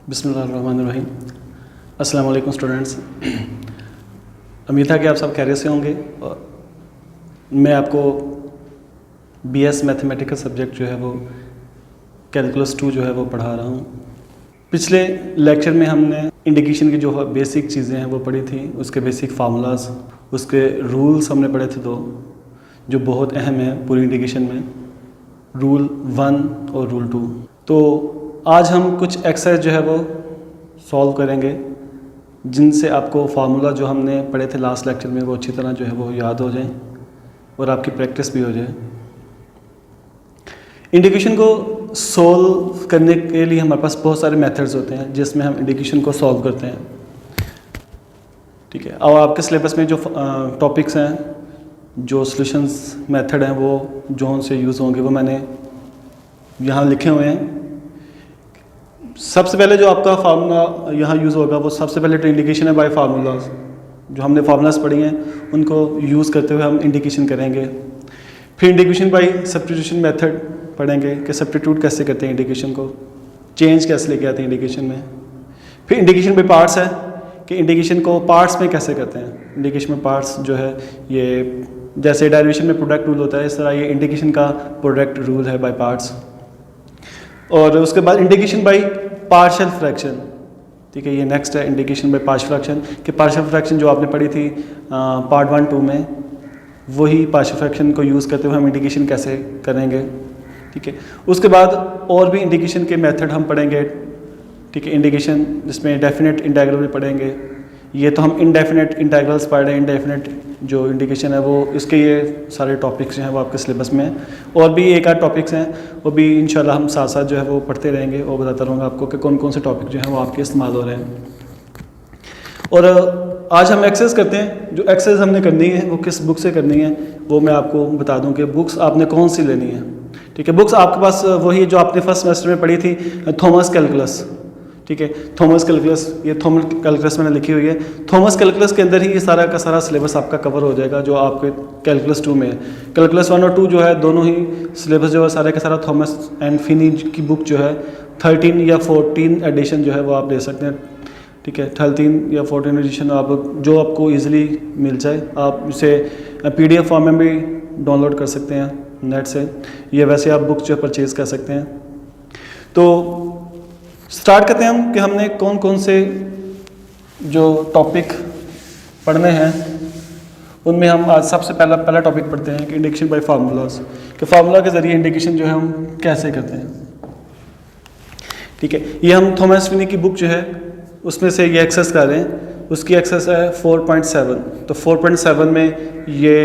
बिस्मिल्लाहिर्रहमानिर्रहीम। अस्सलाम वालेकुम स्टूडेंट्स। उम्मीद है कि आप सब खैरियत से होंगे। और मैं आपको बीएस मैथमेटिकल सब्जेक्ट जो है वो कैलकुलस 2 जो है वो पढ़ा रहा हूँ। पिछले लेक्चर में हमने इंडिकेशन की जो बेसिक चीज़ें हैं वो पढ़ी थी, उसके बेसिक फार्मूलाज, उसके रूल्स हमने पढ़े थे 2 जो बहुत अहम है पूरी इंडिकेशन में, रूल 1 और रूल 2। तो आज हम कुछ एक्सरसाइज जो है वो सॉल्व करेंगे जिनसे आपको फार्मूला जो हमने पढ़े थे लास्ट लेक्चर में वो अच्छी तरह जो है वो याद हो जाए और आपकी प्रैक्टिस भी हो जाए। इंडिकेशन को सॉल्व करने के लिए हमारे पास बहुत सारे मेथड्स होते हैं जिसमें हम इंडिकेशन को सॉल्व करते हैं। ठीक है, अब आपके सिलेबस में जो टॉपिक्स हैं, जो सॉल्यूशंस मेथड हैं, वो जो से यूज़ होंगे वो मैंने यहाँ लिखे हुए हैं। सबसे पहले जो आपका फार्मूला यहाँ यूज़ होगा वो सबसे पहले तो इंडिकेशन है बाय फार्मूलाज। जो हमने फार्मूलाज पढ़ी हैं उनको यूज़ करते हुए हम इंडिकेशन करेंगे। फिर इंडिकेशन बाय सब्स्टिट्यूशन मेथड पढ़ेंगे कि सब्स्टिट्यूट कैसे करते हैं इंडिकेशन को, चेंज कैसे लेके आते हैं इंडिकेशन में। फिर इंडिकेशन बाय पार्ट्स है कि इंडिकेशन को पार्ट्स में कैसे करते हैं। इंडिकेशन में पार्ट्स जो है ये जैसे डेरिवेशन में प्रोडक्ट रूल होता है, इस तरह ये इंडिकेशन का प्रोडक्ट रूल है बाय पार्ट्स। और उसके बाद इंडिकेशन बाय पार्शियल फ्रैक्शन। ठीक है, ये नेक्स्ट है इंडिकेशन बाय पार्शियल फ्रैक्शन कि पार्शियल फ्रैक्शन जो आपने पढ़ी थी पार्ट 1 2 में, वही पार्शियल फ्रैक्शन को यूज़ करते हुए हम इंडिकेशन कैसे करेंगे। ठीक है, उसके बाद और भी इंडिकेशन के मेथड हम पढ़ेंगे। ठीक है, इंडिकेशन जिसमें डेफिनेट इंटीग्रल भी पढ़ेंगे। ये तो हम इनडेफिनेट इंटीग्रल्स पढ़ रहे हैं, इनडेफिनेट जो इंडिकेशन है वो इसके ये सारे टॉपिक्स हैं वो आपके सिलेबस में हैं। और भी एक आध टॉपिक्स हैं वो भी इंशाल्लाह हम साथ साथ जो है वो पढ़ते रहेंगे और बताता रहूँगा आपको कि कौन कौन से टॉपिक जो हैं वो आपके इस्तेमाल हो रहे हैं। और आज हम एक्सरसाइज करते हैं। जो एक्सरसाइज हमने करनी है वो किस बुक से करनी है वो मैं आपको बता दूँ कि बुक्स आपने कौन सी लेनी है। ठीक है, बुक्स आपके पास वही जो आपने फर्स्ट सेमेस्टर में पढ़ी थी, थॉमस कैलकुलस। ठीक है, थॉमस कैलकुलस, ये थॉमस कैलकुलस मैंने लिखी हुई है। थॉमस कैलकुलस के अंदर ही ये सारा का सारा सिलेबस आपका कवर हो जाएगा जो आपके कैलकुलस 2 में है। कैलकुलस 1 और 2 जो है दोनों ही सिलेबस जो है सारे का सारा थॉमस एंड फिनी की बुक जो है 13 या 14 एडिशन जो है वो आप ले सकते हैं। ठीक है, 13 या 14 एडिशन आप जो आपको ईजिली मिल जाए, आप इसे PDF फॉर्म में भी डाउनलोड कर सकते हैं नेट से, ये वैसे आप बुक जो परचेज़ कर सकते हैं। तो स्टार्ट करते हैं हम कि हमने कौन कौन से जो टॉपिक पढ़ने हैं उनमें हम आज सबसे पहला टॉपिक पढ़ते हैं कि इंडिकेशन बाय फार्मूलाज, कि फार्मूला के ज़रिए इंडिकेशन जो है हम कैसे करते हैं। ठीक है, ये हम थॉमस फिनी की बुक जो है उसमें से ये एक्सरसाइज कर रहे हैं। उसकी एक्सरसाइज है 4.7। तो 4.7 में ये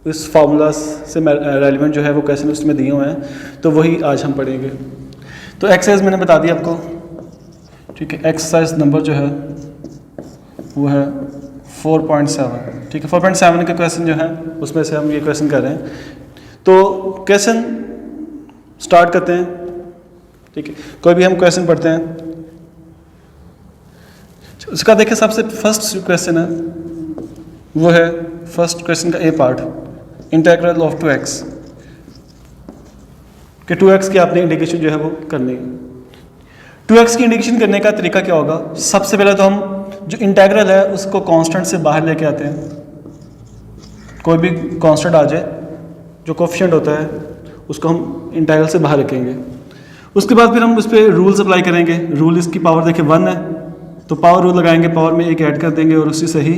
इस फार्मूला से रेलिवेंट जो है वो क्वेश्चन उसमें दिए हुए हैं, तो वही आज हम पढ़ेंगे। तो एक्सरसाइज मैंने बता दी आपको। ठीक है, एक्सरसाइज नंबर जो है वो है 4.7। ठीक है, 4.7 के क्वेश्चन जो है उसमें से हम ये क्वेश्चन कर रहे हैं। तो क्वेश्चन स्टार्ट करते हैं। ठीक है, कोई भी हम क्वेश्चन पढ़ते हैं। उसका देखिए सबसे फर्स्ट क्वेश्चन है वो है फर्स्ट क्वेश्चन का ए पार्ट, इंटीग्रल ऑफ 2x कि 2x की आपने इंडिकेशन जो है वो करनी है। 2x की इंडिकेशन करने का तरीका क्या होगा? सबसे पहले तो हम जो इंटीग्रल है उसको कांस्टेंट से बाहर लेके आते हैं। कोई भी कांस्टेंट आ जाए, जो कोफिशिएंट होता है उसको हम इंटीग्रल से बाहर रखेंगे। उसके बाद फिर हम उस पर रूल्स अप्लाई करेंगे। रूल इसकी पावर देखिए 1 है तो पावर रूल लगाएंगे, पावर में 1 ऐड कर देंगे और उसी से ही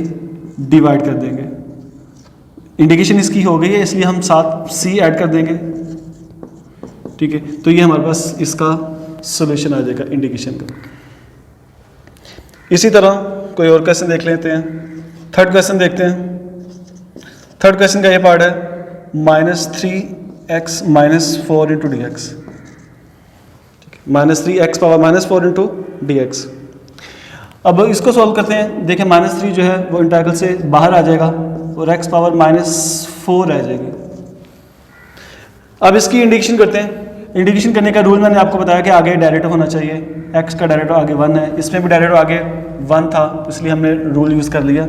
डिवाइड कर देंगे। इंडिकेशन इसकी हो गई है इसलिए हम साथ c ऐड कर देंगे। ठीक है, तो ये हमारे पास इसका सॉल्यूशन आ जाएगा इंडिकेशन का। इसी तरह कोई और क्वेश्चन देख लेते हैं। थर्ड क्वेश्चन देखते हैं। थर्ड क्वेश्चन का ये पार्ट है -3x - 4 × dx। -3x power -4 × dx। अब इसको सॉल्व करते हैं। देखिए -3 जो है वो इंटीग्रल से बाहर आ जाएगा और x पावर -4 रह जाएगी। अब इसकी इंडिकेशन करते हैं। इंडिकेशन करने का रूल मैंने आपको बताया कि आगे डायरेक्टिव होना चाहिए। x का डायरेक्टिव आगे 1 है, इसमें भी डायरेक्टिव आगे 1 था, इसलिए हमने रूल यूज़ कर लिया।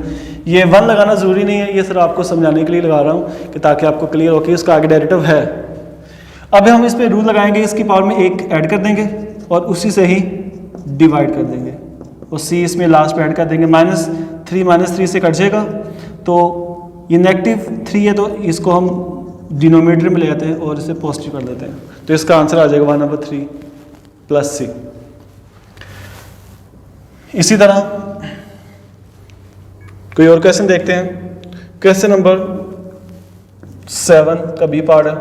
ये 1 लगाना ज़रूरी नहीं है, ये सिर्फ आपको समझाने के लिए लगा रहा हूँ कि ताकि आपको क्लियर हो कि इसका आगे डायरेक्टिव है। अब हम इस पर रूल लगाएंगे, इसकी पावर में 1 ऐड कर देंगे और उसी से ही डिवाइड कर देंगे और सी इसमें लास्ट में ऐड कर देंगे। -3 से कट जाएगा तो ये -3 है तो इसको हम डिनोमिनेटर में ले आते हैं और इसे पॉजिटिव कर देते हैं, तो इसका आंसर आ जाएगा 1/3 + c। इसी तरह कोई और क्वेश्चन देखते हैं। क्वेश्चन नंबर 7 का बी पार्ट है।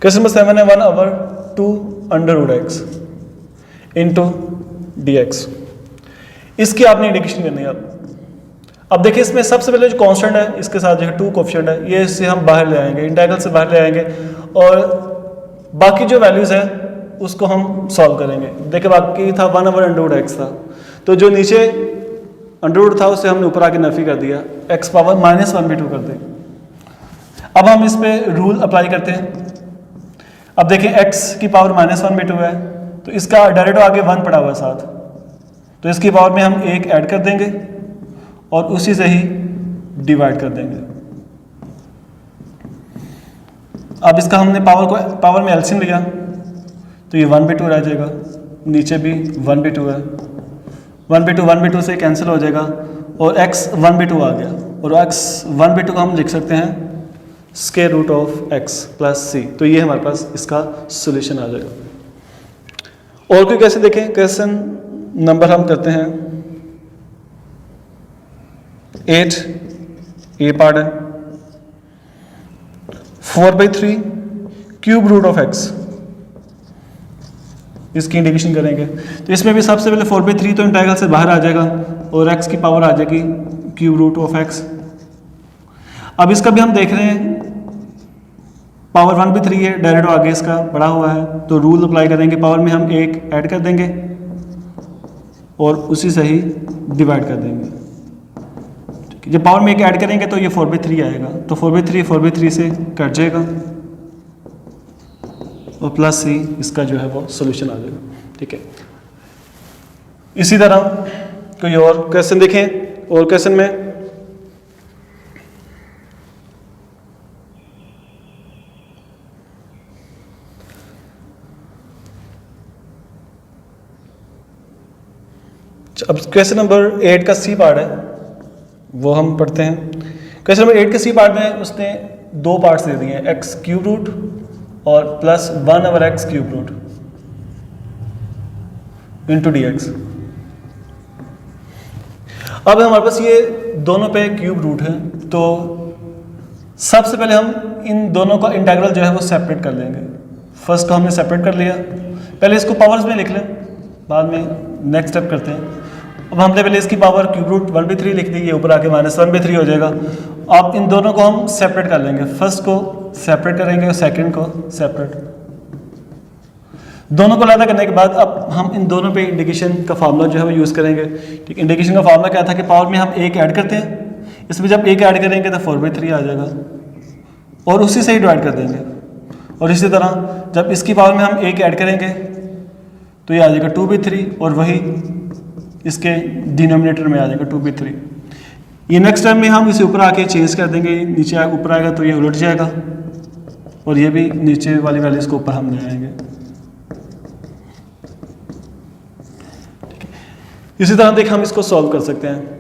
क्वेश्चन नंबर 7 है 1/2 x इंटू dx। इसकी आपने इंडिकेशन करनी है। अब देखिए इसमें सबसे पहले जो कांस्टेंट है इसके साथ जो 2 कोएफिशिएंट है ये इससे हम बाहर ले आएंगे, इंटीग्रल से बाहर ले आएंगे और बाकी जो वैल्यूज है उसको हम सॉल्व करेंगे। देखिए बाकी था 1/√x था, तो जो नीचे अंडरवुड था उसे हमने ऊपर आके नफी कर दिया, x पावर -1/2 कर दी। अब हम इस पे रूल अप्लाई करते हैं। अब देखिए x की पावर -1/2 है तो इसका डायरेक्ट आगे 1 पड़ा हुआ है साथ, तो इसकी पावर में हम 1 ऐड कर देंगे और उसी से ही डिवाइड कर देंगे। अब इसका हमने पावर में एलसीएम लिया तो ये 1/2 रह जाएगा, नीचे भी 1/2 है, 1/2 से कैंसिल हो जाएगा और x 1/2 आ गया और x 1/2 को हम लिख सकते हैं square root of x + c। तो ये हमारे पास इसका सॉल्यूशन आ जाएगा। और कोई कैसे देखें, क्वेश्चन नंबर हम करते हैं 8 ए पार्ट है 4/3 क्यूब रूट ऑफ x, इसकी इंडिकेशन करेंगे। तो इसमें भी सबसे पहले 4/3 तो इंटीग्रल से बाहर आ जाएगा और x की पावर आ जाएगी क्यूब रूट ऑफ x। अब इसका भी हम देख रहे हैं पावर 1/3 है, डायरेक्ट आगे इसका बड़ा हुआ है तो रूल अप्लाई करेंगे, पावर में हम 1 ऐड कर देंगे और उसी से ही डिवाइड कर देंगे। जब पावर में 1 ऐड करेंगे तो ये 4/3 आएगा, तो 4/3 से कट जाएगा और + c इसका जो है वो सॉल्यूशन आ जाएगा। ठीक है, इसी तरह कोई और क्वेश्चन देखें। और क्वेश्चन में अब क्वेश्चन नंबर 8 का सी पार्ट है वो हम पढ़ते हैं। क्वेश्चन नंबर 8 के सी पार्ट में उसने 2 पार्ट्स दे दिए हैं, x क्यूब रूट और +1/x cube root into dx। अब हमारे पास ये दोनों पे क्यूब रूट है तो सबसे पहले हम इन दोनों का इंटीग्रल जो है वो सेपरेट कर लेंगे। फर्स्ट को हमने सेपरेट कर लिया, पहले इसको पावर्स में लिख लें, बाद में नेक्स्ट स्टेप करते हैं। अब हमने पहले इसकी पावर क्यूब रूट 1/3 लिख दी, ये ऊपर आके -1/3 हो जाएगा। अब इन दोनों को हम सेपरेट कर लेंगे, फर्स्ट को सेपरेट करेंगे और सेकंड को सेपरेट। दोनों को अलग करने के बाद अब हम इन दोनों पे इंडिकेशन का फार्मूला जो है वो यूज़ करेंगे। ठीक, इंडिकेशन का फार्मूला क्या था कि पावर में हम 1 ऐड करते हैं, इसमें जब 1 ऐड करेंगे तो 4/3 आ जाएगा और उसी से ही डिवाइड कर देंगे। और इसी तरह जब इसकी पावर में हम 1 ऐड करेंगे तो ये आ जाएगा 2/3 और वही इसके डिनोमिनेटर में आ जाएगा 2/3। ये नेक्स्ट टाइम में हम इसे ऊपर आके चेंज कर देंगे, नीचे ऊपर आएगा तो ये उलट जाएगा और ये भी नीचे वाली वैल्यूज को ऊपर हम ले आएंगे। इसी तरह देख हम इसको सॉल्व कर सकते हैं।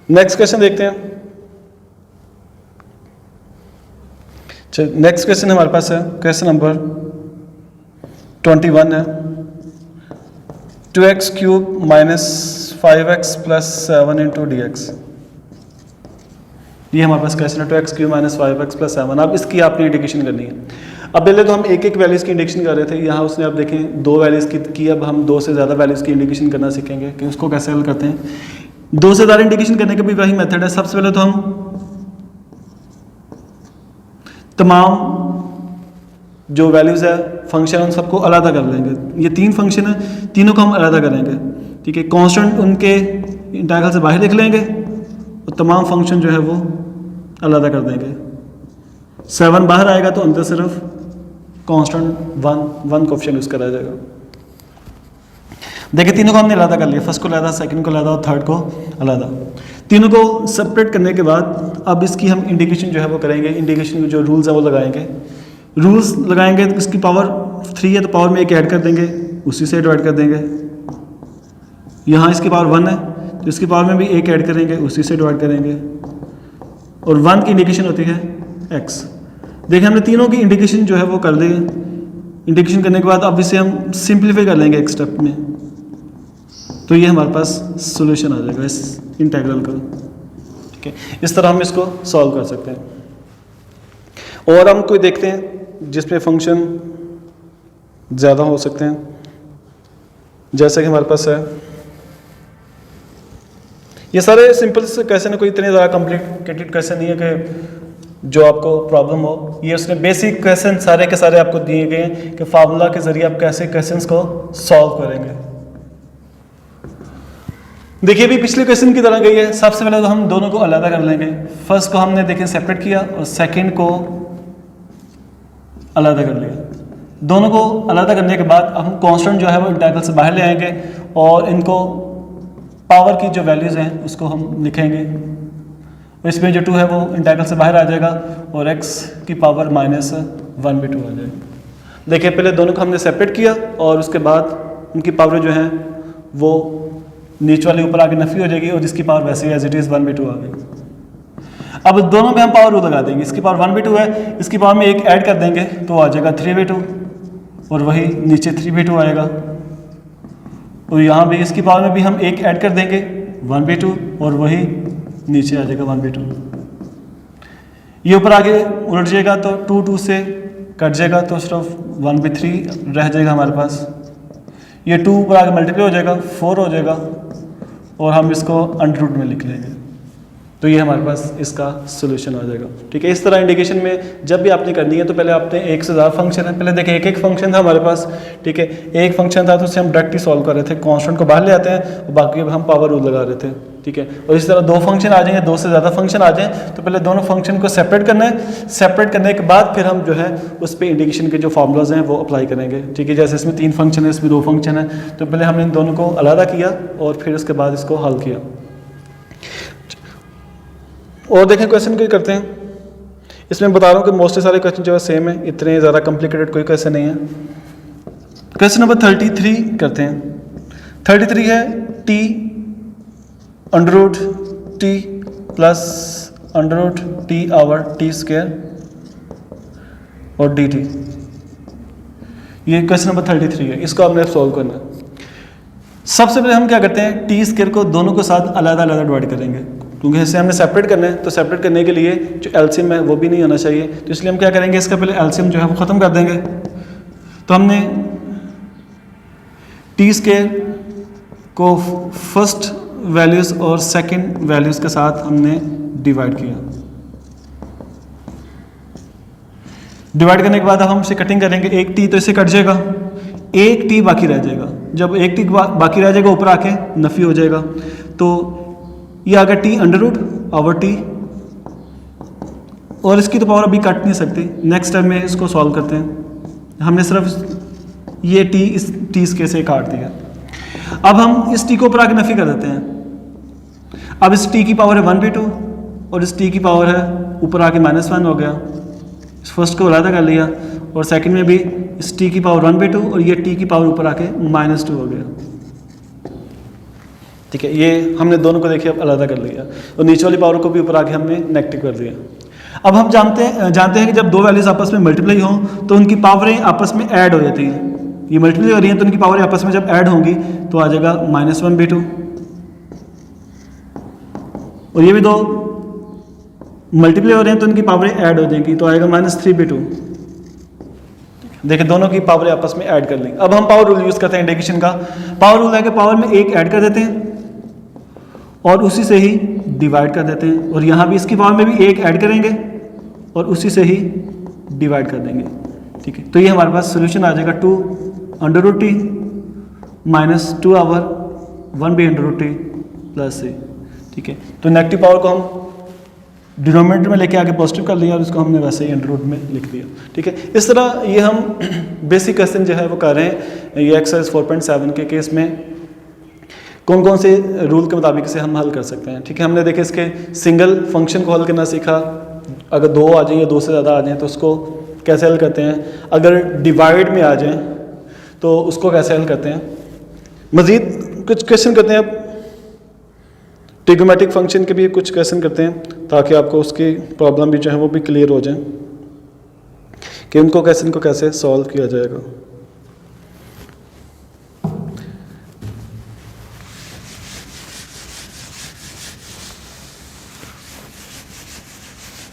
नेक्स्ट क्वेश्चन देखते हैं। नेक्स्ट क्वेश्चन हमारे पास है क्वेश्चन नंबर 21 है 2x cube -5x + 7 into dx। ये हमारे पास क्वेश्चन है 2x क्यूब -5x + 7। अब इसकी आपने इंडिकेशन करनी है। अब पहले तो हम एक एक वैल्यूज़ की इंडिकेशन कर रहे थे, यहाँ उसने आप देखें 2 वैल्यूज़ की अब हम 2 से ज़्यादा वैल्यूज़ की इंडिकेशन करना सीखेंगे कि उसको कैसे हल करते हैं। 2 से ज़्यादा इंडिकेशन करने का भी वही मेथड है। सबसे पहले तो हम तमाम जो वैल्यूज़ है फंक्शन उन सबको अलग कर लेंगे। ये 3 फंक्शन है, तीनों को हम अलग करेंगे। ठीक है, कांस्टेंट उनके इंटीग्रल से बाहर लिख लेंगे और तमाम फंक्शन जो है वो अलग कर देंगे। 7 बाहर आएगा तो अंदर सिर्फ कांस्टेंट 1 कोएफिशिएंट यूज़ करा जाएगा। देखिए तीनों को हमने अलग कर लिया, फर्स्ट को अलग, सेकंड को अलग और थर्ड को अलग। तीनों को सेपरेट करने के बाद अब इसकी हम इंडिकेशन जो है वो करेंगे। इंडिकेशन के जो रूल्स है वो लगाएंगे। रूल्स लगाएंगे तो इसकी पावर 3 है तो पावर में 1 ऐड कर देंगे, उसी से डिवाइड कर देंगे। यहाँ इसकी पावर 1 है तो इसकी पावर में भी 1 ऐड करेंगे, उसी से डिवाइड करेंगे। और 1 की इंडिकेशन होती है x। देखिए हमने तीनों की इंडिकेशन जो है वो कर दी। इंडिकेशन करने के बाद अब इसे हम सिंप्लीफाई कर लेंगे एक स्टेप में, तो ये हमारे पास सॉल्यूशन आ जाएगा इस इंटीग्रल का। ठीक है, इस तरह हम इसको सॉल्व कर सकते हैं। और हम कोई देखते हैं जिसमें फंक्शन ज़्यादा हो सकते हैं, जैसे कि हमारे पास है ये सारे सिंपल से क्वेश्चन है, कोई इतने ज़्यादा कॉम्प्लिकेटेड क्वेश्चन नहीं है कि जो आपको प्रॉब्लम हो। ये उसने बेसिक क्वेश्चन सारे के सारे आपको दिए गए हैं कि फार्मूला के जरिए आप कैसे क्वेश्चंस को सॉल्व करेंगे। देखिए भी पिछले क्वेश्चन की तरह गई है। सबसे पहले तो हम दोनों को अलग कर लेंगे। फर्स्ट को हमने देखिए सेपरेट किया और सेकंड को अलग कर लिया। दोनों को अलग करने के बाद अब हम कांस्टेंट जो है वो इंटीग्रल से बाहर ले आएंगे और इनको पावर की जो वैल्यूज़ हैं उसको हम लिखेंगे। इसमें जो 2 है वो इंटीग्रल से बाहर आ जाएगा और x की पावर -1/2 आ जाएगी। देखिए पहले दोनों को हमने सेपरेट किया और उसके बाद उनकी पावर जो है वो नीचे वाले ऊपर आके नफी हो जाएगी और जिसकी पावर वैसे ही एज इट इज़ 1/2 आ गई। अब दोनों में हम पावर रूल लगा देंगे। इसकी पावर 1/2 है, इसकी पावर में 1 ऐड कर देंगे तो आ जाएगा 3/2 और वही नीचे 3/2 आएगा। और यहाँ भी इसकी पावर में भी हम 1 ऐड कर देंगे 1/2 और वही नीचे आ जाएगा 1/2। ये ऊपर आगे उलट जाएगा तो 2 से कट जाएगा तो सिर्फ 1/3 रह जाएगा हमारे पास। ये 2 ऊपर आगे मल्टीप्लाई हो जाएगा 4 हो जाएगा और हम इसको अंडर रूट में लिख लेंगे, तो ये हमारे पास इसका सोल्यूशन आ जाएगा। ठीक है, इस तरह इंडिकेशन में जब भी आपने करनी है तो पहले आपने एक से ज़्यादा फंक्शन है, पहले देखिए एक फंक्शन था हमारे पास। ठीक है, एक फंक्शन था तो उससे हम डायरेक्ट ही सॉल्व कर रहे थे, कांस्टेंट को बाहर ले आते हैं और बाकी हम पावर रूल लगा रहे थे। ठीक है, और इस तरह 2 फंक्शन आ जाएंगे, 2 से ज़्यादा फंक्शन आ जाएँ तो पहले दोनों फंक्शन को सेपरेट करना है। सेपरेट करने के बाद फिर हम जो है उस पर इंडिकेशन के जो फार्मूलाज हैं वो अप्लाई करेंगे। ठीक है, जैसे इसमें 3 फंक्शन है, इसमें 2 फंक्शन है, तो पहले हमने इन दोनों को अलग किया और फिर उसके बाद इसको हल किया। और देखें क्वेश्चन कोई करते हैं, इसमें बता रहा हूँ कि मोस्टली सारे क्वेश्चन जो है सेम है, इतने ज़्यादा कॉम्प्लिकेटेड कोई क्वेश्चन नहीं है। क्वेश्चन नंबर 33 करते हैं। 33 है t √t plus √t over t square और dt। ये क्वेश्चन नंबर 33 है, इसको आपने सॉल्व करना है। सबसे पहले हम क्या करते हैं, टी स्क्वायर को दोनों के साथ अलग अलग डिवाइड करेंगे, क्योंकि इसे हमने सेपरेट करना है। तो सेपरेट करने के लिए जो एलसीएम है वो भी नहीं होना चाहिए, तो इसलिए हम क्या करेंगे, इसका पहले एलसीएम जो है वो ख़त्म कर देंगे। तो हमने टी स्क्वायर को फर्स्ट वैल्यूज़ और सेकंड वैल्यूज़ के साथ हमने डिवाइड किया। डिवाइड करने के बाद अब हम इसे कटिंग करेंगे। एक टी तो इसे कट जाएगा, एक टी बाकी रह जाएगा। जब एक टी बाकी रह जाएगा ऊपर आके नफी हो जाएगा, तो ये आ गया T under root over T, और इसकी तो पावर अभी काट नहीं सकती। नेक्स्ट टाइम में इसको सॉल्व करते हैं। हमने सिर्फ ये टी इस टी इसके से काट दिया। अब हम इस टी को ऊपर आके नफी कर देते हैं। अब इस टी की पावर है 1/2 और इस टी की पावर है ऊपर आके -1 हो गया। इस फर्स्ट को अलग कर लिया और सेकंड में भी इस टी की पावर 1/2 और ये टी की पावर ऊपर आके -2 हो गया। ठीक है, ये हमने दोनों को देखिए अब अलग कर लिया और नीचे वाली पावर को भी ऊपर आके हमने नेगेटिव कर दिया। अब हम जानते हैं कि जब 2 वैल्यूज आपस में मल्टीप्लाई हों तो उनकी पावरें आपस में ऐड हो जाती हैं। ये मल्टीप्लाई हो रही हैं तो उनकी पावरें आपस में जब ऐड होंगी तो आ जाएगा -1/2, और ये भी 2 मल्टीप्लाई हो रहे हैं तो उनकी पावरें ऐड हो जाएंगी तो आएगा -3/2। देखिए दोनों की पावरें आपस में ऐड कर ली। अब हम पावर रूल यूज़ करते हैं इंडिकेशन का। पावर रूल है कि पावर में 1 ऐड कर देते हैं और उसी से ही डिवाइड कर देते हैं, और यहाँ भी इसकी पावर में भी 1 ऐड करेंगे और उसी से ही डिवाइड कर देंगे। ठीक है, तो ये हमारे पास सोल्यूशन आ जाएगा 2 under root T -2 over 1/√t plus c। ठीक है, तो नेगेटिव पावर को हम डिनोमिनेटर में लेके आके पॉजिटिव कर लिया और इसको हमने वैसे ही अंडर रूट में लिख दिया। ठीक है, इस तरह ये हम बेसिक क्वेश्चन जो है वो कर रहे हैं। ये एक्सरसाइज 4.7 के केस में कौन कौन से रूल के मुताबिक से हम हल कर सकते हैं। ठीक है, हमने देखे इसके सिंगल फंक्शन को हल करना सीखा। अगर 2 आ जाए या 2 से ज़्यादा आ जाए तो उसको कैसे हल करते हैं, अगर डिवाइड में आ जाएं तो उसको कैसे हल करते हैं। मज़ीद कुछ क्वेश्चन करते हैं अब, ट्रिग्नोमेट्रिक फंक्शन के भी कुछ क्वेश्चन करते हैं ताकि आपको उसकी प्रॉब्लम भी जो है वो भी क्लियर हो जाए कि उनको क्वेश्चन को कैसे सॉल्व किया जाएगा।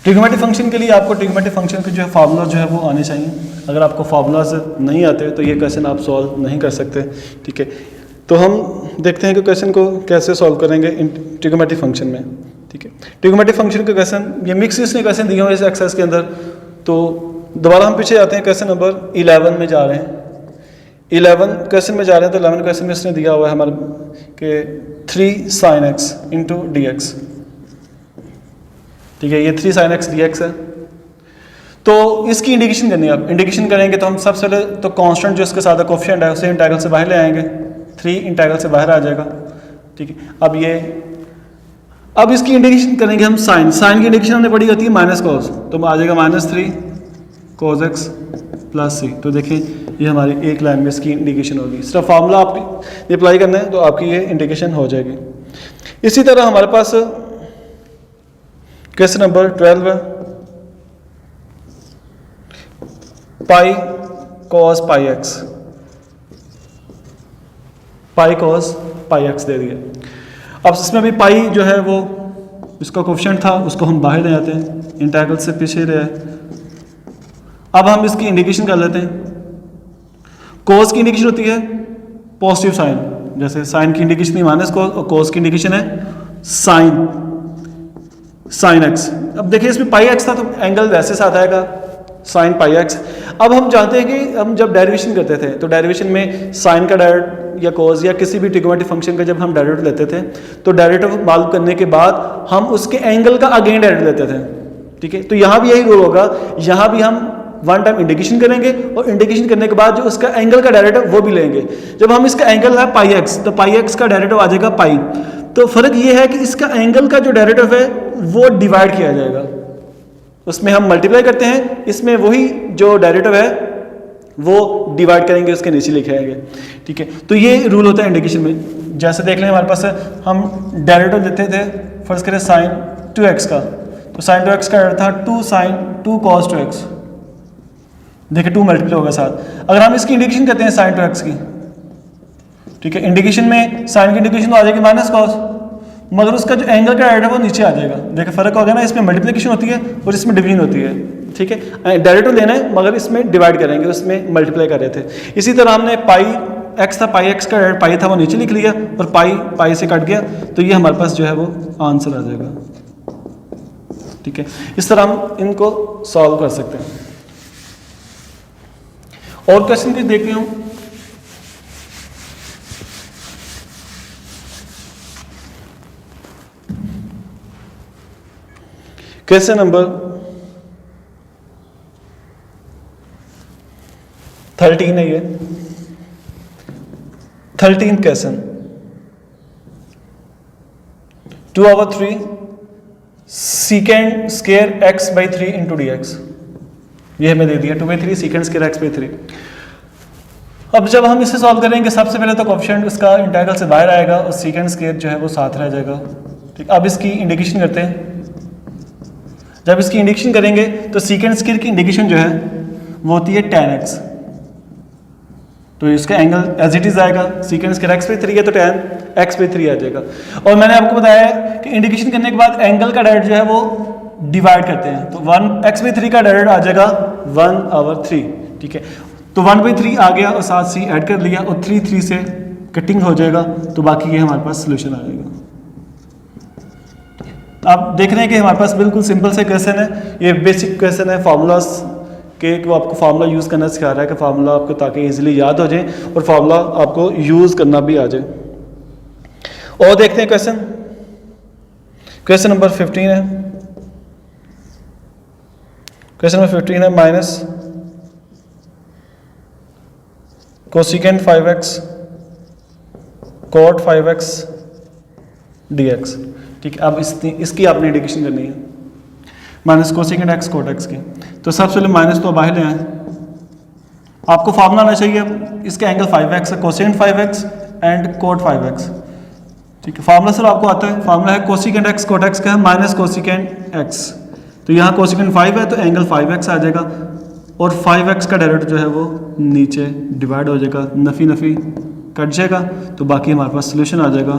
ट्रिग्नोमेट्रिक फंक्शन के लिए आपको ट्रिग्नोमेट्रिक फंक्शन के जो है फार्मूला जो है वो आने चाहिए। अगर आपको फार्मूलाज नहीं आते तो ये क्वेश्चन आप सॉल्व नहीं कर सकते, ठीक है। तो हम देखते हैं कि क्वेश्चन को कैसे सॉल्व करेंगे इन ट्रिग्नोमेट्रिक फंक्शन में, ठीक है। ट्रिग्नोमेट्रिक फंक्शन के क्वेश्चन ये मिक्स इसने क्वेश्चन दिए हुए इस एक्सरसाइज के अंदर। तो दोबारा हम पीछे आते हैं, क्वेश्चन नंबर 11 में जा रहे हैं। 11 क्वेश्चन में जा रहे हैं तो 11 क्वेश्चन में इसने दिया हुआ है हमारे के 3 sin x into D x, ठीक है। ये 3 sin x dx है। तो इसकी इंडिकेशन करनी है। अब इंडिकेशन करेंगे तो हम सबसे पहले तो कांस्टेंट जो इसके साथ कोफिशिएंट है उसे इंटीग्रल से बाहर ले आएंगे, 3 इंटीग्रल से बाहर आ जाएगा, ठीक है। अब इसकी इंडिकेशन करेंगे हम साइन की इंडिकेशन हमने पढ़ी होती है माइनस कॉस, तो आ जाएगा -3 cos x प्लस c। तो देखिए ये हमारी एक लाइन में इसकी इंडिकेशन होगी। सिर्फ फार्मूला आप अप्लाई करना है तो आपकी ये इंडिकेशन हो जाएगी। इसी तरह हमारे पास क्वेश्चन नंबर 12 है, पाई cos पाई x, पाई cos पाई x दे दिया। अब इसमें भी पाई जो है वो इसका कोफिशिएंट था उसको हम बाहर ले आते हैं, इंटीग्रल से पीछे रहे। अब हम इसकी इंडिकेशन कर लेते हैं। cos की इंडिकेशन होती है पॉजिटिव साइन, जैसे साइन की इंडिकेशन है माइनस cos और cos की इंडिकेशन है साइन x। अब देखिए इसमें पाई x था तो एंगल वैसे साथ आएगा साइन पाई x। अब हम जानते हैं कि हम जब डेरिवेशन करते थे तो डेरिवेशन में साइन का डायरेक्ट या cos या किसी भी ट्रिग्नोमेट्रिक फंक्शन का जब हम डायरेक्ट लेते थे तो डायरेक्ट मालूम करने के बाद हम उसके एंगल का अगेन डायरेक्ट लेते थे, ठीक है। तो यहाँ भी यही रूल होगा, यहाँ भी हम वन टाइम इंडिकेशन करेंगे और इंडिकेशन करने के बाद जो उसका एंगल का डायरेक्टिव वो भी लेंगे। जब हम इसका एंगल है पाई x तो पाई x का डायरेक्टिव आ जाएगा पाई। तो फर्क ये है कि इसका एंगल का जो डायरेक्टिव है वो डिवाइड किया जाएगा, उसमें हम मल्टीप्लाई करते हैं, इसमें वही जो डायरेक्टिव है वो डिवाइड करेंगे उसके नीचे लिखाएंगे, ठीक है। तो ये रूल होता है इंडिकेशन में। जैसे देख लें हमारे पास हम डायरेक्टिव देते थे फर्ज करें साइन 2x का, तो साइन 2x का डायरेक्टिव था 2 sin 2 cos 2x, देखिए 2 मल्टीप्लाई होगा साथ। अगर हम इसकी इंडिकेशन करते हैं साइन 2x की, ठीक है, इंडिकेशन में साइन की इंडिकेशन तो आ जाएगी माइनस कॉस, मगर उसका जो एंगल का डायरेक्टिव वो नीचे आ जाएगा। देखिए फर्क हो गया ना, इसमें मल्टीप्लिकेशन होती है और इसमें डिवीजन होती है, ठीक है। डायरेक्टिव लेना है मगर इसमें डिवाइड करेंगे, उसमें मल्टीप्लाई कर रहे थे। इसी तरह हमने पाई x था, पाई x का पाई था वो नीचे लिख लिया और पाई से कट गया, तो ये हमारे पास जो है वो आंसर आ जाएगा, ठीक है। इस तरह हम इनको सॉल्व कर सकते हैं। और क्वेश्चन भी देखते हूँ। क्वेश्चन नंबर 13 है ये, 13th question. 2/3 secant square x by 3 into dx, ये हमें दे दिया 2/3 secant square x by 3। अब जब हम इसे सॉल्व करेंगे सबसे पहले तो कोफिशिएंट इसका इंटीग्रल से बाहर आएगा और secant square जो है वो साथ रह जाएगा, ठीक। अब इसकी इंडिकेशन करते हैं। जब इसकी इंडिकेशन करेंगे तो secant square की इंडिकेशन जो है वो होती है tan x, तो इसका एंगल एज इट इज आएगा, secant square x by 3 है तो tan x by 3 आ जाएगा। और मैंने आपको बताया कि इंडिकेशन करने के बाद एंगल का डायरेक्ट जो है वो डिवाइड करते हैं, तो 1 x by 3 का डायरेक्ट आ जाएगा 1/3, ठीक है। तो 1/3 आ गया और साथ c ऐड कर लिया और 3 से कटिंग हो जाएगा, तो बाकी ये हमारे पास सोल्यूशन आ जाएगा। आप देख रहे हैं कि हमारे पास बिल्कुल सिंपल से क्वेश्चन है, ये बेसिक क्वेश्चन है फार्मूलाज के, वो आपको फार्मूला यूज़ करना सिखा रहा है कि फार्मूला आपको ताकि इजीली याद हो जाए और फार्मूला आपको यूज़ करना भी आ जाए। और देखते हैं क्वेश्चन, क्वेश्चन नंबर 15 है। क्वेश्चन नंबर 15 है minus cosecant 5x cot 5x dx, ठीक है। अब इसकी आपने इंडिकेशन करनी है। Minus cosecant X cot X की। तो सबसे पहले माइनस तो बाहर ले आए, आपको फार्मूला आना चाहिए इसका एंगल 5x है, cosecant 5x and quote 5x। ठीक है, फार्मूला सर आपको आता है, फार्मूला है कोसेकेंड एक्स कोट एक्स का है माइनस कोसेकेंड एक्स। तो यहाँ कोसेकेंड 5 है तो एंगल 5x आ जाएगा, और 5x का डायरेक्ट जो है वो नीचे डिवाइड हो जाएगा, नफ़ी नफ़ी कट जाएगा, तो बाकी हमारे पास सोल्यूशन आ जाएगा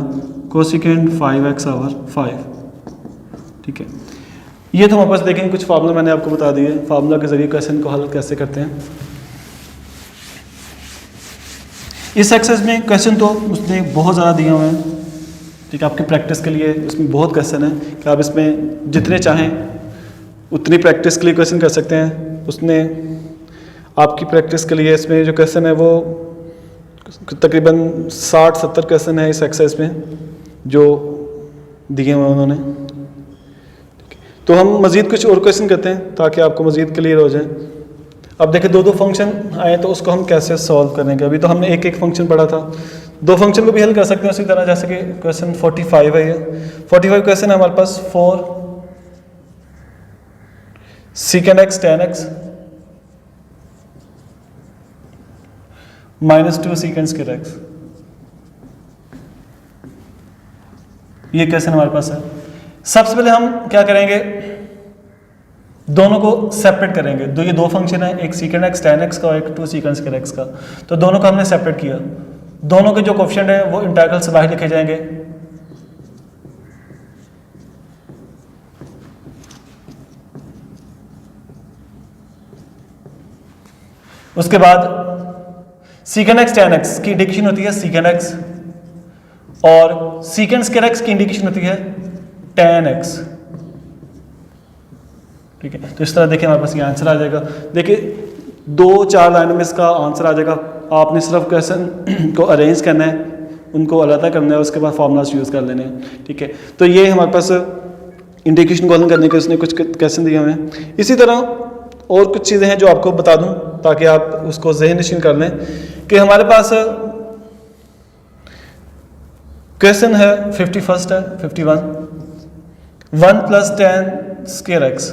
कोसेकेंड 5x ओवर 5। ठीक है, ये तो हमारे पास देखेंगे कुछ फार्मूला मैंने आपको बता दिए, फार्मूला के जरिए क्वेश्चन को हल कैसे करते हैं। इस एक्सरसाइज में क्वेश्चन तो उसने बहुत ज़्यादा दिए हुए हैं। ठीक है, आपकी प्रैक्टिस के लिए इसमें बहुत क्वेश्चन है कि आप इसमें जितने चाहें उतनी प्रैक्टिस के लिए क्वेश्चन कर सकते हैं। उसने आपकी प्रैक्टिस के लिए इसमें जो क्वेश्चन है वो तकरीबन 60-70 क्वेश्चन है इस एक्सरसाइज में जो दिए हुए उन्होंने। तो हम मज़ीद कुछ और क्वेश्चन करते हैं ताकि आपको मज़ीद क्लियर हो जाए। अब देखिए 2-2 फंक्शन आए तो उसको हम कैसे सॉल्व करेंगे। अभी तो हमने एक फंक्शन पढ़ा था, 2 फंक्शन को भी हल कर सकते हैं उसी तरह, जैसे कि क्वेश्चन 45 है, ये 45 क्वेश्चन है हमारे पास। 4 secant x tan x minus 2 secant square x, ये क्वेश्चन हमारे पास है। सबसे पहले हम क्या करेंगे, दोनों को सेपरेट करेंगे। ये 2 फंक्शन है, एक secant x tan x का और एक 2 secant square x का। तो दोनों को हमने सेपरेट किया, दोनों के जो कोएफिशिएंट है वो इंटीग्रल से बाहर लिखे जाएंगे। उसके बाद secant x tan x की इंडिकेशन होती है secant x, और secant square x की इंडिकेशन होती है tan x। ठीक है, तो इस तरह देखिए हमारे पास ये आंसर आ जाएगा। देखिए 2-4 लाइनों में इसका आंसर आ जाएगा। आपने सिर्फ क्वेश्चन को अरेंज करना है, उनको अलग करना है, उसके बाद फार्मूलाज यूज़ कर लेने हैं। ठीक है, तो ये हमारे पास इंडिकेशन को हल करने के उसने कुछ क्वेश्चन दिए हुए हैं। इसी तरह और कुछ चीज़ें हैं जो आपको बता दूं ताकि आप उसको ज़हन नशीन कर लें कि हमारे पास क्वेश्चन है 51 है 51, 1 + tan square x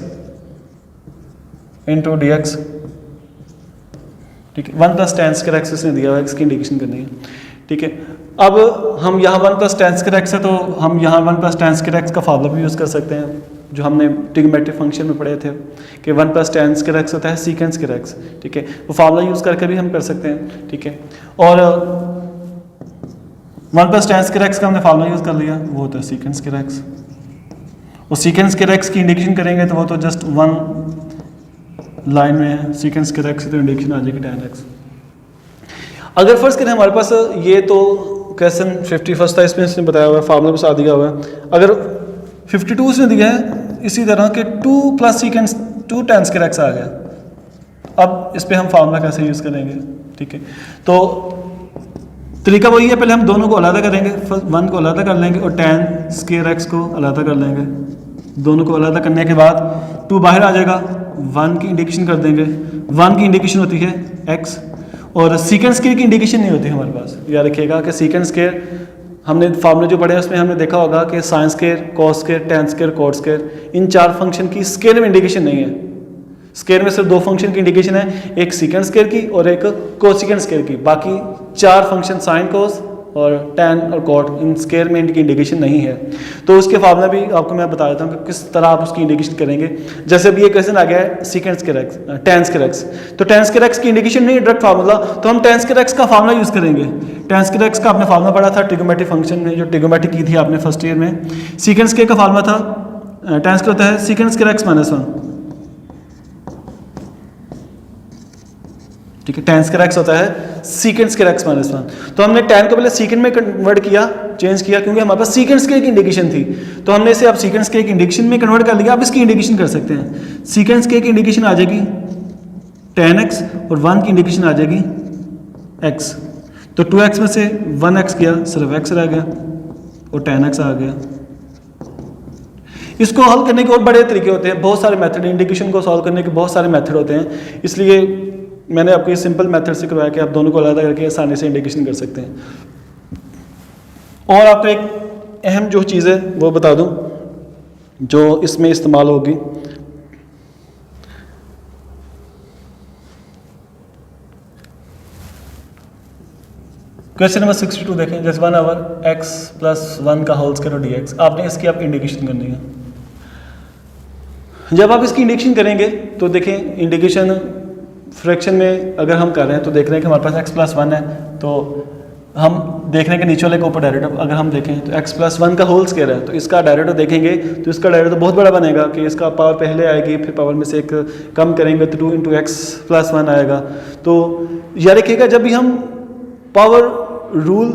into D x. ठीक है, 1 + tan square x इसने दिया हुआ है, इसकी इंडिकेशन करनी है। ठीक है, अब हम यहाँ 1 + tan square x है तो हम यहाँ 1 + tan square x का फार्मूला भी यूज़ कर सकते हैं जो हमने ट्रिग्नोमेट्रिक फंक्शन में पढ़े थे कि 1 + tan square x होता है secant square x। ठीक है, वो फार्मूला यूज़ करके भी हम कर सकते हैं। ठीक है, और 1 + tan square x का हमने फार्मूला यूज़ कर लिया, वो होता है secant square x। और secant square x की इंडिकेशन करेंगे तो वो तो जस्ट 1 लाइन में है, secant square x तो इंडिकेशन आ जाएगी tan x। अगर फर्स्ट करें हमारे पास ये तो क्वेश्चन 51 था, इसमें इसने बताया हुआ है, फार्मूला बस आ दिया हुआ है। अगर 52 इसने दिया है इसी तरह के 2 + secant 2 tan square x आ गया। अब इस पर हम फार्मूला कैसे यूज़ करेंगे। ठीक है, तो तरीका वही है, पहले हम दोनों को अलग करेंगे, 1 को अलग कर लेंगे और tan square x को अलग कर लेंगे। दोनों को अलग करने के बाद 2 बाहर आ जाएगा, 1 की इंडिकेशन कर देंगे। 1 की इंडिकेशन होती है x, और secant square की इंडिकेशन नहीं होती हमारे पास। याद रखिएगा कि secant square हमने फार्मूले जो पढ़े हैं उसमें हमने देखा होगा कि sin square, cos square, tan square, cot square, इन 4 फंक्शन की स्क्वायर में इंडिकेशन नहीं है। स्क्वायर में सिर्फ 2 फंक्शन की इंडिकेशन है, एक secant square की और एक cosecant square की। बाकी 4 फंक्शन sin, cos और tan और cot, इन स्क्वायर में इनकी इंडिकेशन नहीं है। तो उसके फार्मूला भी आपको मैं बता देता हूँ कि किस तरह आप उसकी इंडिकेशन करेंगे। जैसे अभी ये क्वेश्चन आ गया है secant square x, tan square x, तो tan square x की इंडिकेशन नहीं है डायरेक्ट फार्मूला, तो हम tan square x का फार्मूला यूज़ करेंगे। tan square x का आपने फार्मूला पढ़ा था ट्रिग्नोमेट्रिक फंक्शन में, जो ट्रिग्नोमेट्री की थी आपने फर्स्ट ईयर में। secant square का फार्मूला था tan square होता है secant square x - 1। ठीक है, tan square x होता है secant square x - 1। तो हमने tan को पहले secant में कन्वर्ट किया, चेंज किया, क्योंकि हमारे पास secant square की इंडिकेशन थी, तो हमने इसे अब secant square की इंडिकेशन में कन्वर्ट कर लिया। अब इसकी इंडिकेशन कर सकते हैं, secant square की इंडिकेशन आ जाएगी tan x और 1 की इंडिकेशन आ जाएगी x। तो 2x में से 1x गया, सिर्फ x रह गया और tan x आ गया। इसको हल करने के और बड़े तरीके होते हैं, बहुत सारे मेथड, इंडिकेशन को सॉल्व करने के बहुत सारे मेथड होते हैं, इसलिए मैंने आपको ये सिंपल मेथड से करवाया कि आप दोनों को अलग करके आसानी से इंडिकेशन कर सकते हैं। और आपको एक अहम जो चीज़ है वो बता दूं जो इसमें इस्तेमाल होगी, क्वेश्चन नंबर 62 देखें, जैसे 1 ओवर एक्स प्लस 1 का होल स्क्वायर और डी एक्स, आपने इसकी आप इंडिकेशन करनी है। जब आप इसकी इंडिकेशन करेंगे तो देखें, इंडिकेशन फ्रैक्शन में अगर हम कर रहे हैं तो देख रहे हैं कि हमारे पास एक्स प्लस 1 है, तो हम देख रहे हैं कि नीचे वाले के ऊपर डेरिवेटिव अगर हम देखें तो एक्स प्लस 1 का होल स्क्वायर है, तो इसका डेरिवेटिव देखेंगे तो इसका डेरिवेटिव बहुत बड़ा बनेगा कि इसका पावर पहले आएगी, फिर पावर में से एक कम करेंगे तो 2 × एक्स प्लस 1 आएगा। तो याद रखिएगा, जब भी हम पावर रूल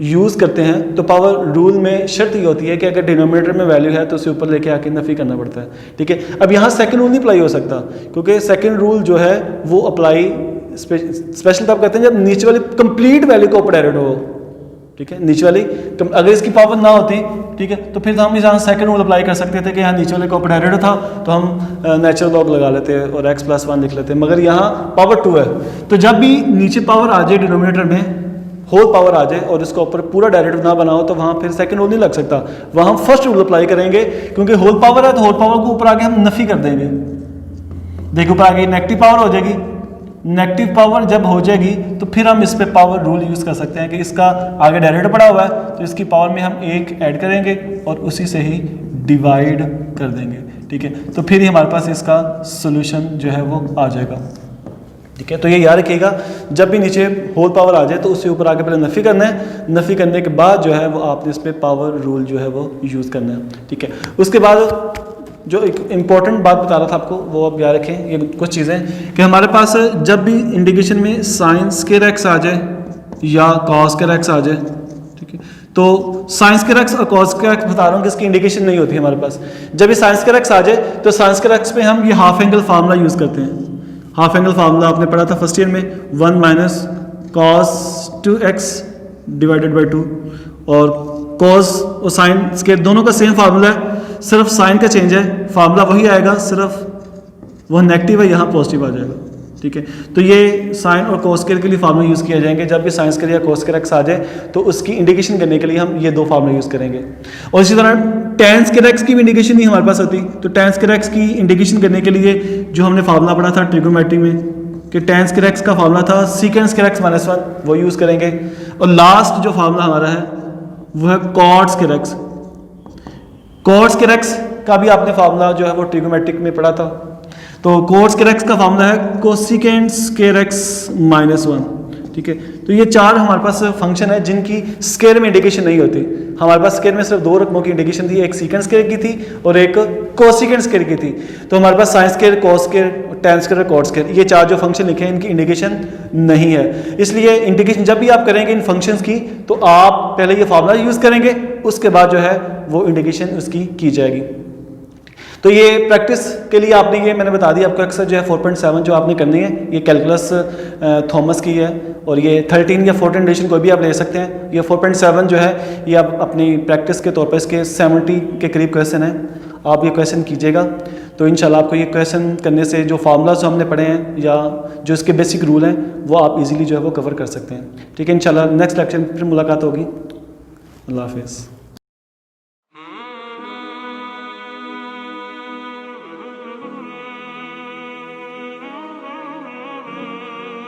यूज़ करते हैं तो पावर रूल में शर्त ये होती है कि अगर डिनोमिनेटर में वैल्यू है तो उसे ऊपर लेके आके नफी करना पड़ता है, ठीक है। अब यहाँ सेकंड रूल नहीं अप्लाई हो सकता, क्योंकि सेकंड रूल जो है वो अप्लाई स्पेशल तब करते हैं जब नीचे वाली कंप्लीट वैल्यू का ऊपर डेरिवेटिव हो, ठीक है। नीचे वाली अगर इसकी पावर ना होती, ठीक है, तो फिर हम यहाँ सेकंड रूल अप्लाई कर सकते थे कि यहाँ नीचे वाले का ऊपर डेरिवेटिव था तो हम नेचुरल लॉग लगा लेते और एक्स प्लस 1 लिख लेते, मगर यहाँ पावर 2 है। तो जब भी नीचे पावर आ जाए, डिनोमिनेटर में होल पावर आ जाए और इसका ऊपर पूरा डेरिवेटिव ना बनाओ, तो वहाँ फिर सेकंड रूल नहीं लग सकता, वहाँ हम फर्स्ट रूल अप्लाई करेंगे, क्योंकि होल पावर है तो होल पावर को ऊपर आके हम नफी कर देंगे। देखो ऊपर आगे नेगेटिव पावर हो जाएगी, नेगेटिव पावर जब हो जाएगी तो फिर हम इस पे पावर रूल यूज़ कर सकते हैं कि इसका आगे डेरिवेटिव पड़ा हुआ है तो इसकी पावर में हम 1 ऐड करेंगे और उसी से ही डिवाइड कर देंगे, ठीक है। तो फिर ही हमारे पास इसका सोल्यूशन जो है वो आ जाएगा, ठीक है। तो ये याद रखिएगा, जब भी नीचे होल पावर आ जाए तो उससे ऊपर आके पहले नफ़ी करना है, नफ़ी करने के बाद जो है वो आपने इस पर पावर रूल जो है वो यूज़ करना है, ठीक है। उसके बाद जो एक इम्पॉर्टेंट बात बता रहा था आपको, वो आप याद रखें, ये कुछ चीज़ें कि हमारे पास जब भी इंडिकेशन में साइन स्क्वायर एक्स आ जाए या कॉस स्क्वायर एक्स आ जाए, ठीक है, तो साइन स्क्वायर एक्स और कॉस स्क्वायर एक्स बता रहा हूँ कि इसकी इंडिकेशन नहीं होती हमारे पास। जब ये साइन स्क्वायर एक्स आ जाए तो साइन स्क्वायर एक्स पे हम ये हाफ एंगल फार्मूला यूज़ करते हैं। हाफ एंगल फार्मूला आपने पढ़ा था फर्स्ट ईयर में, 1 minus cos 2x divided by 2, और कॉस और साइन स्क्वायर दोनों का सेम फार्मूला है, सिर्फ साइन का चेंज है, फार्मूला वही आएगा, सिर्फ वह नेगेटिव है, यहाँ पॉजिटिव आ जाएगा, ठीक है। तो ये साइन और कॉस स्क्वायर के लिए फार्मूला यूज़ किया जाएंगे। जब भी साइन स्क्वायर या कॉस स्क्वायर एक्स आ जाए तो उसकी इंडिकेशन करने के लिए हम ये 2 फार्मूला यूज़ करेंगे। और इसी तरह tan स्क्वायर एक्स की भी इंडिकेशन नहीं हमारे पास होती, तो tan स्क्वायर एक्स की इंडिकेशन करने के लिए जो हमने फार्मूला पढ़ा था ट्रिग्नोमेट्री में कि tan स्क्वायर एक्स का फार्मूला था secant स्क्वायर एक्स माइनस 1, वो यूज़ करेंगे। और लास्ट जो फार्मूला हमारा है वो है cot square x. cot square x का भी आपने फार्मूला जो है वो ट्रिग्नोमेट्रिक में पढ़ा था, तो cot स्क्वायर एक्स का फार्मूला है कोसिकेंट स्क्वायर एक्स माइनस 1, ठीक है। तो ये 4 हमारे पास फंक्शन है जिनकी स्क्वायर में इंडिकेशन नहीं होती। हमारे पास स्क्वायर में सिर्फ 2 रकमों की इंडिकेशन थी, एक सीकेंट स्क्वायर की थी और एक कोसिकेंट स्क्वायर की थी। तो हमारे पास sine square, cos square, tan square और कॉट स्क्वायर, ये 4 जो फंक्शन लिखे हैं इनकी इंडिकेशन नहीं है। इसलिए इंडिकेशन जब भी आप करेंगे इन फंक्शंस की तो आप पहले ये फार्मूला यूज़ करेंगे, उसके बाद जो है वो इंडिकेशन उसकी की जाएगी। तो ये प्रैक्टिस के लिए आपने ये मैंने बता दिया आपको, अक्सर जो है 4.7 जो आपने करनी है ये कैलकुलस थॉमस की है, और ये 13 या 14 एडिशन कोई भी आप ले सकते हैं। ये 4.7 जो है ये आप अपनी प्रैक्टिस के तौर पर इसके 70 के करीब क्वेश्चन है, आप ये क्वेश्चन कीजिएगा तो इंशाल्लाह आपको ये क्वेश्चन करने से जो फार्मूलाज हमने पढ़े हैं या जो इसके बेसिक रूल हैं वो आप इजीली जो है वो कवर कर सकते हैं, ठीक है। इंशाल्लाह नेक्स्ट लेक्चर में फिर मुलाकात होगी। अल्लाह हाफिज़।